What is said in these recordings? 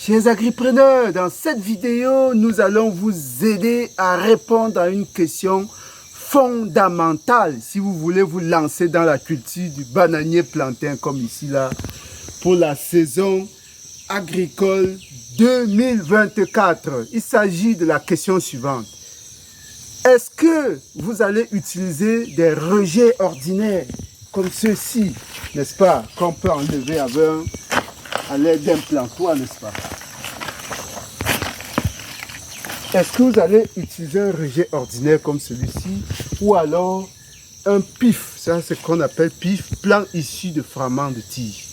Chers agripreneurs, dans cette vidéo, nous allons vous aider à répondre à une question fondamentale si vous voulez vous lancer dans la culture du bananier plantain comme ici là pour la saison agricole 2024. Il s'agit de la question suivante. Est-ce que vous allez utiliser des rejets ordinaires comme ceux-ci, n'est-ce pas, qu'on peut enlever à l'aide d'un plantoir, n'est-ce pas? Est-ce que vous allez utiliser un rejet ordinaire comme celui-ci ou alors un pif, ça c'est ce qu'on appelle pif, plan issu de fragments de tige?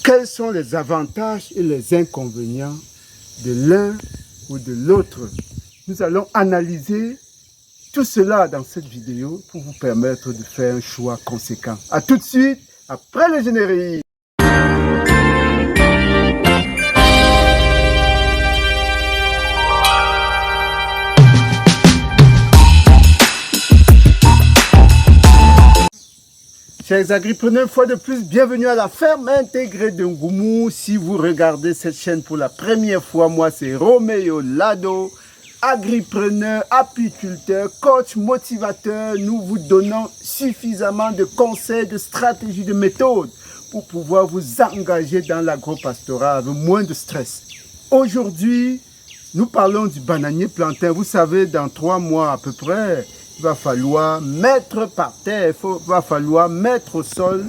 Quels sont les avantages et les inconvénients de l'un ou de l'autre? Nous allons analyser tout cela dans cette vidéo pour vous permettre de faire un choix conséquent. A tout de suite, après le générique. Chers agripreneurs, une fois de plus, bienvenue à la ferme intégrée de Ngoumou. Si vous regardez cette chaîne pour la première fois, moi c'est Roméo Lado, agripreneur, apiculteur, coach, motivateur. Nous vous donnons suffisamment de conseils, de stratégies, de méthodes pour pouvoir vous engager dans l'agropastorat avec moins de stress. Aujourd'hui, nous parlons du bananier plantain. Vous savez, dans 3 mois à peu près, il va falloir mettre par terre, il va falloir mettre au sol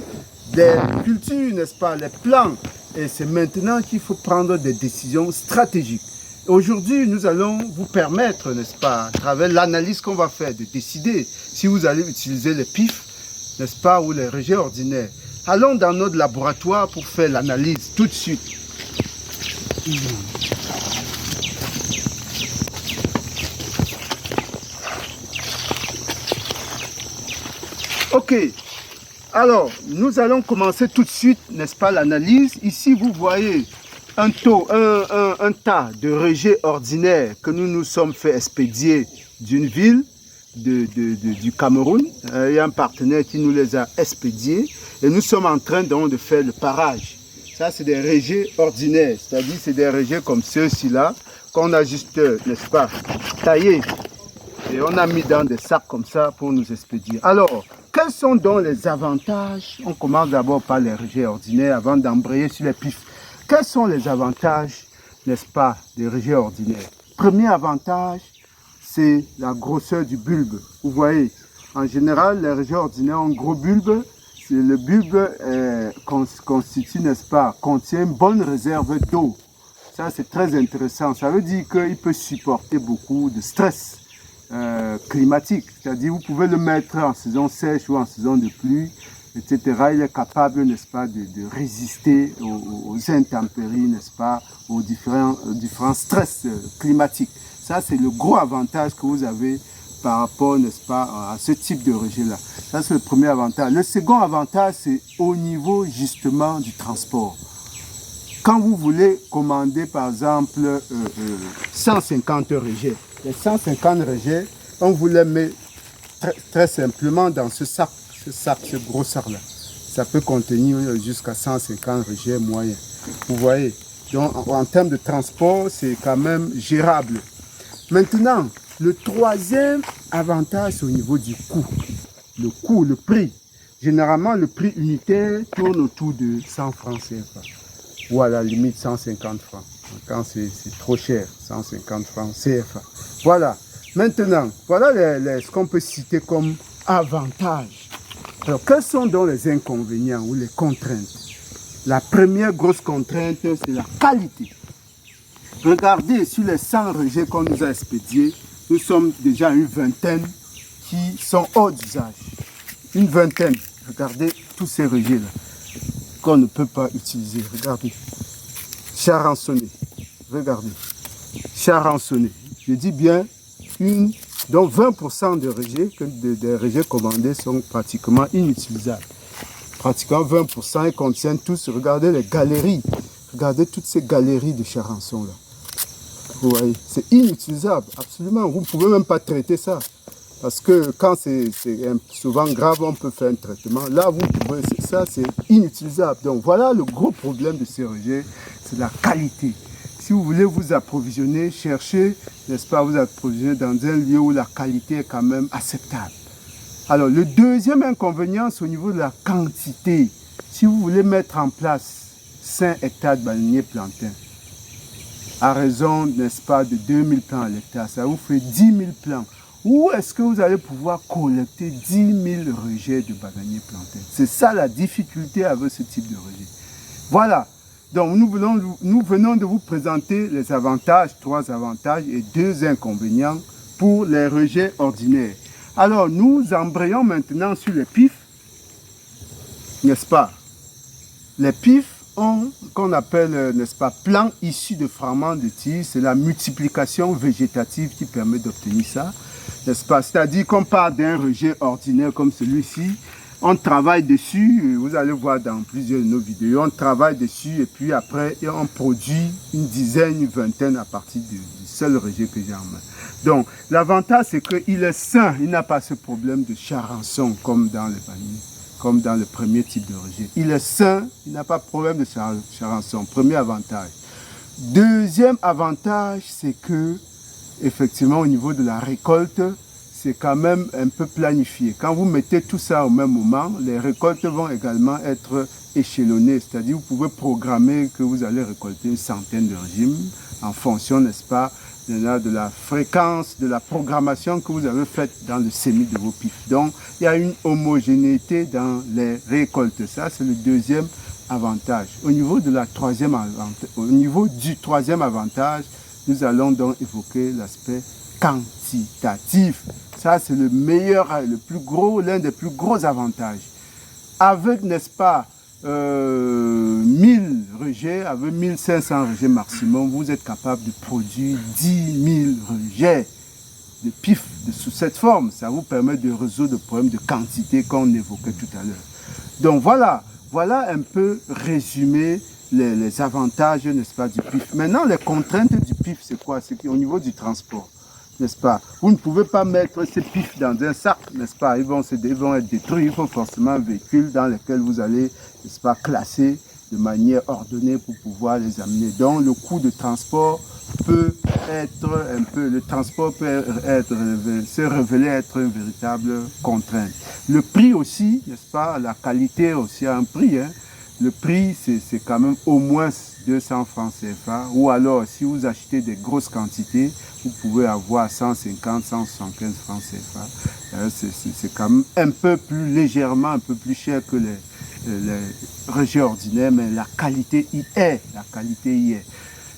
des cultures, n'est-ce pas, les plants. Et c'est maintenant qu'il faut prendre des décisions stratégiques. Aujourd'hui, nous allons vous permettre, n'est-ce pas, à travers l'analyse qu'on va faire, de décider si vous allez utiliser les pifs, n'est-ce pas, ou les rejets ordinaires. Allons dans notre laboratoire pour faire l'analyse tout de suite. Ok, alors nous allons commencer tout de suite, n'est-ce pas, l'analyse. Ici, vous voyez un tas de rejets ordinaires que nous nous sommes fait expédier d'une ville du Cameroun. Il y a un partenaire qui nous les a expédiés et nous sommes en train donc de faire le parage. Ça, c'est des rejets ordinaires, c'est-à-dire c'est des rejets comme ceux-ci là qu'on a juste, n'est-ce pas, taillés et on a mis dans des sacs comme ça pour nous expédier. Alors, quels sont donc les avantages? On commence d'abord par les rejets ordinaires avant d'embrayer sur les pifs. Quels sont les avantages, n'est-ce pas, des rejets ordinaires? Premier avantage, c'est la grosseur du bulbe. Vous voyez, en général, les rejets ordinaires ont un gros bulbe. Le bulbe constitue, n'est-ce pas, contient une bonne réserve d'eau. Ça, c'est très intéressant. Ça veut dire qu'il peut supporter beaucoup de stress climatique. C'est-à-dire, vous pouvez le mettre en saison sèche ou en saison de pluie, etc. Il est capable, n'est-ce pas, de résister aux intempéries, n'est-ce pas, aux différents stress climatiques. Ça, c'est le gros avantage que vous avez par rapport, n'est-ce pas, à ce type de rejet-là. Ça, c'est le premier avantage. Le second avantage, c'est au niveau, justement, du transport. Quand vous voulez commander, par exemple, 150 rejets, les 150 rejets, on vous les met très simplement dans ce sac, ce gros sac-là. Ça peut contenir jusqu'à 150 rejets moyens. Vous voyez, donc en termes de transport, c'est quand même gérable. Maintenant, le troisième avantage, c'est au niveau du coût. Le coût, le prix. Généralement, le prix unitaire tourne autour de 100 francs CFA. Ou à la limite 150 francs. Quand c'est trop cher, 150 francs CFA. Voilà. Maintenant, voilà ce qu'on peut citer comme avantage. Alors, quels sont donc les inconvénients ou les contraintes? La première grosse contrainte, c'est la qualité. Regardez, sur les 100 rejets qu'on nous a expédiés, nous sommes déjà une vingtaine qui sont hors d'usage. Une vingtaine. Regardez tous ces rejets-là qu'on ne peut pas utiliser. Regardez. Charançonné. Regardez. Charançonné. Je dis bien donc 20% des rejets commandés sont pratiquement inutilisables. Pratiquement 20%, ils contiennent tous, regardez les galeries. Regardez toutes ces galeries de charançon là. Vous voyez, c'est inutilisable, absolument. Vous ne pouvez même pas traiter ça. Parce que quand c'est souvent grave, on peut faire un traitement. Là, vous pouvez, ça, c'est inutilisable. Donc voilà le gros problème de ces rejets, c'est la qualité. si vous voulez vous approvisionner, cherchez, n'est-ce pas, vous approvisionner dans un lieu où la qualité est quand même acceptable. Alors, le deuxième inconvénient, c'est au niveau de la quantité. Si vous voulez mettre en place 5 hectares de bananiers plantains, à raison, n'est-ce pas, de 2000 plants à l'hectare, ça vous fait 10 000 plants. Où est-ce que vous allez pouvoir collecter 10 000 rejets de bananiers plantains? C'est ça la difficulté avec ce type de rejet. Voilà. Donc, nous venons de vous présenter les avantages, 3 avantages et 2 inconvénients pour les rejets ordinaires. Alors, nous embrayons maintenant sur les pifs, n'est-ce pas? Les pifs ont, qu'on appelle, n'est-ce pas, plan issu de fragments de tige. C'est la multiplication végétative qui permet d'obtenir ça, n'est-ce pas? C'est-à-dire qu'on part d'un rejet ordinaire comme celui-ci, on travaille dessus, vous allez voir dans plusieurs de nos vidéos, on travaille dessus et puis après, on produit une dizaine, une vingtaine à partir du seul rejet que j'ai en main. Donc, l'avantage, c'est qu'il est sain, il n'a pas ce problème de charançon comme dans les vanilles, comme dans le premier type de rejet. Il est sain, il n'a pas de problème de charançon, premier avantage. Deuxième avantage, c'est que, effectivement, au niveau de la récolte, c'est quand même un peu planifié. Quand vous mettez tout ça au même moment, les récoltes vont également être échelonnées. C'est-à-dire, vous pouvez programmer que vous allez récolter une centaine de régimes en fonction, n'est-ce pas, de la fréquence, de la programmation que vous avez faite dans le semis de vos pifs. Donc, il y a une homogénéité dans les récoltes. Ça, c'est le deuxième avantage. Au niveau du troisième avantage, nous allons donc évoquer l'aspect quantitatif. Ça, c'est le meilleur, le plus gros, l'un des plus gros avantages. Avec, n'est-ce pas, 1000 rejets, avec 1500 rejets maximum, vous êtes capable de produire 10 000 rejets de pif sous cette forme. Ça vous permet de résoudre le problème de quantité qu'on évoquait tout à l'heure. Donc voilà un peu résumé les avantages, n'est-ce pas, du pif. Maintenant, les contraintes du pif, c'est quoi? C'est qu'au niveau du transport, n'est-ce pas? Vous ne pouvez pas mettre ces pifs dans un sac, n'est-ce pas? Ils vont être détruits. Il faut forcément un véhicule dans lequel vous allez, n'est-ce pas, classer de manière ordonnée pour pouvoir les amener. Donc, le coût de transport peut être un peu, se révéler être une véritable contrainte. Le prix aussi, n'est-ce pas? La qualité aussi a un prix, hein? Le prix, c'est quand même au moins 200 francs CFA. Ou alors, si vous achetez des grosses quantités, vous pouvez avoir 150, 175 francs CFA. C'est quand même un peu plus légèrement, un peu plus cher que les rejets ordinaires, mais la qualité y est. La qualité y est.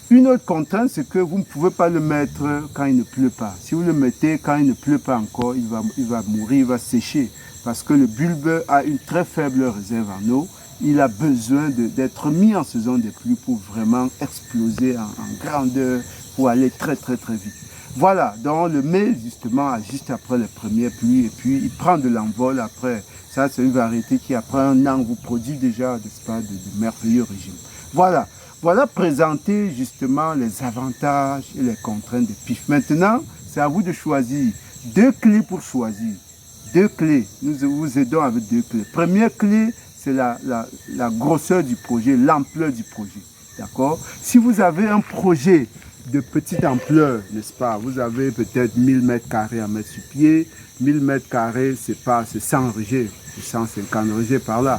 Une autre contrainte, c'est que vous ne pouvez pas le mettre quand il ne pleut pas. Si vous le mettez quand il ne pleut pas encore, il va mourir, il va sécher. Parce que le bulbe a une très faible réserve en eau. Il a besoin d'être mis en saison des pluies pour vraiment exploser en grandeur, pour aller très très très vite. Voilà, donc le mai justement juste après les premières pluies et puis il prend de l'envol après. Ça, c'est une variété qui après un an vous produit déjà, n'est-ce pas, de merveilleux régimes. Voilà présenter justement les avantages et les contraintes des pifs. Maintenant, c'est à vous de choisir 2 clés pour choisir. 2 clés, nous vous aidons avec 2 clés. Première clé, c'est la grosseur du projet, l'ampleur du projet. D'accord? Si vous avez un projet de petite ampleur, n'est-ce pas? Vous avez peut-être 1000 mètres carrés à mettre sur pied. 1000 mètres carrés, c'est 100 rejets, 150 rejets par là.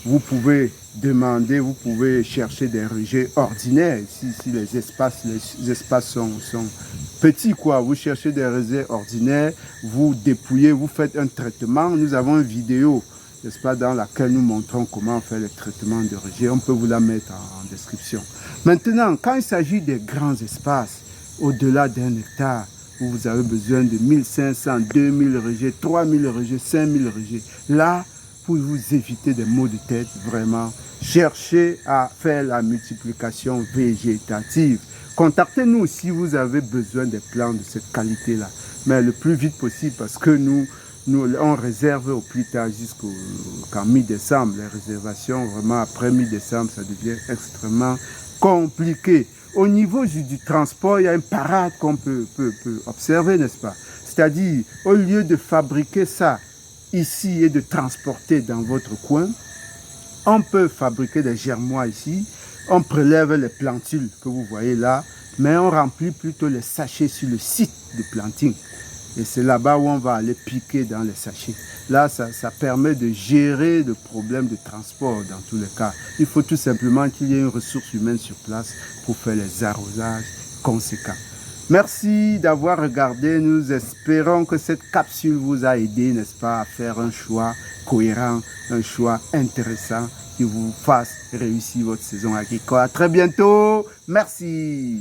Vous pouvez demander, vous pouvez chercher des rejets ordinaires. Si les espaces sont petits, quoi. Vous cherchez des rejets ordinaires, vous dépouillez, vous faites un traitement. Nous avons une vidéo, n'est-ce pas, dans laquelle nous montrons comment faire le traitement de rejets. On peut vous la mettre en description. Maintenant, quand il s'agit des grands espaces, au-delà d'1 hectare, où vous avez besoin de 1500, 2000 rejets, 3000 rejets, 5000 rejets, là, pour vous éviter des maux de tête, vraiment, cherchez à faire la multiplication végétative. Contactez-nous si vous avez besoin des plants de cette qualité-là, mais le plus vite possible parce que nous on réserve au plus tard jusqu'en mi-décembre. Les réservations, vraiment, après mi-décembre, ça devient extrêmement compliqué. Au niveau du transport, il y a une parade qu'on peut observer, n'est-ce pas? C'est-à-dire, au lieu de fabriquer ça ici et de transporter dans votre coin, on peut fabriquer des germois ici, On prélève les plantules que vous voyez là, mais on remplit plutôt les sachets sur le site de planting. Et c'est là-bas où on va aller piquer dans les sachets. Là, ça permet de gérer le problème de transport dans tous les cas. Il faut tout simplement qu'il y ait une ressource humaine sur place pour faire les arrosages conséquents. Merci d'avoir regardé. Nous espérons que cette capsule vous a aidé, n'est-ce pas, à faire un choix cohérent, un choix intéressant qui vous fasse réussir votre saison agricole. À très bientôt. Merci.